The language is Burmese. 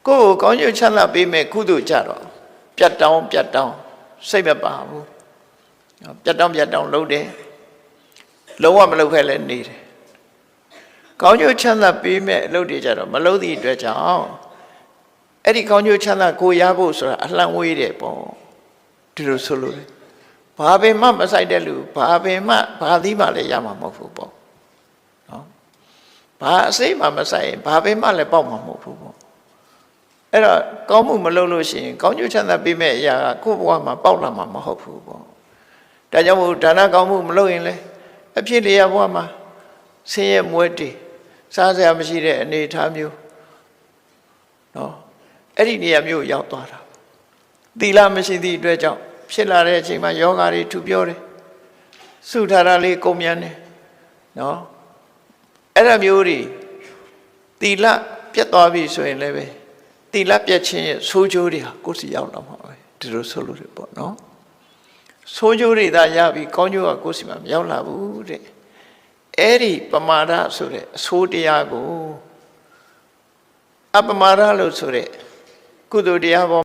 ကိုယ်ကောင်းကျိုးချမ်းသာပေးမဲ့ကုသိုလ်ကြတော့ပြတ်တောင်းစိတ်မပါဘူးပြတ်တောင်းလုပ်တယ်လုံးဝမလုပ်ခဲ့လဲနေတယ်ကောင်းကျိုးချမ်းသာပေးမဲ့အလုပ်တွေကြတော့မလုပ်သည့်အတွက်ကြောင့်အဲ့ဒီကောင်းကျိုးချမ်းသာကိုရဖို့ဆိုတာအလှမ်းဝေးတယ်ပေါ့ဒီလိုဆိုလို့ဘာပင်မှမဆိုင်တဲ့လူဘာပင်မှဘာသီးမှလည်းရမှာမဟုတ်ဘူးပေါ့နော်ဘာအစိမ့်မှမဆိုင်ဘာပင်မှလည်းပေါက်မှာမဟုတ်ဘူးပေါ့အဲ့တော့ကောင်းမှုမလုပ်လို့ရှိရင်ကောင်းကျိုးချမ်းသာပေးမဲ့အရာကကိုယ့်ဘဝမှာပေါက်လာမှာမဟုတ်ဘူးပေါ့ဒါကြောင့်မို့ဒါနကောင်းမှုမလုပ်ရင်လည်းအဖြစ်လျက်ဘဝမှာဆင်းရဲမွဲတေစားစရာမရှိတဲ့အနေအထားမျိုးနော်အဲ့ဒီနေရာမျိုးရောက်သွားတာသီလမရှိသည့်အတွက်ကြောင့်ဖြစ်လာတဲ့အချိန်မှာယောဂါတွေထူပြောတယ်စုထားတာလေးကုန်မြန်တယ်နော်အဲ့ဒါမျိုးတွေသီလပြတ်သွားပြီဆိုရင်လည်းပဲသီလပြတ်ခြင်းရဲ့ဆိုးကျိုးတွေဟာကိုယ်စီရောက်လာမှာပဲဒီလိုဆိုလို့ရပေါ့နော်ဆိုးကျိုးတွေသာရပြီကောင်းကျိုးကကိုယ်စီမှာမရောက်လာဘူးတဲ့အဲ့ဒီပမာဒဆိုတဲ့အဆိုးတရားကိုအပမာဒလို့ဆိုတဲ့ကုသိုလ်တရားပေါ်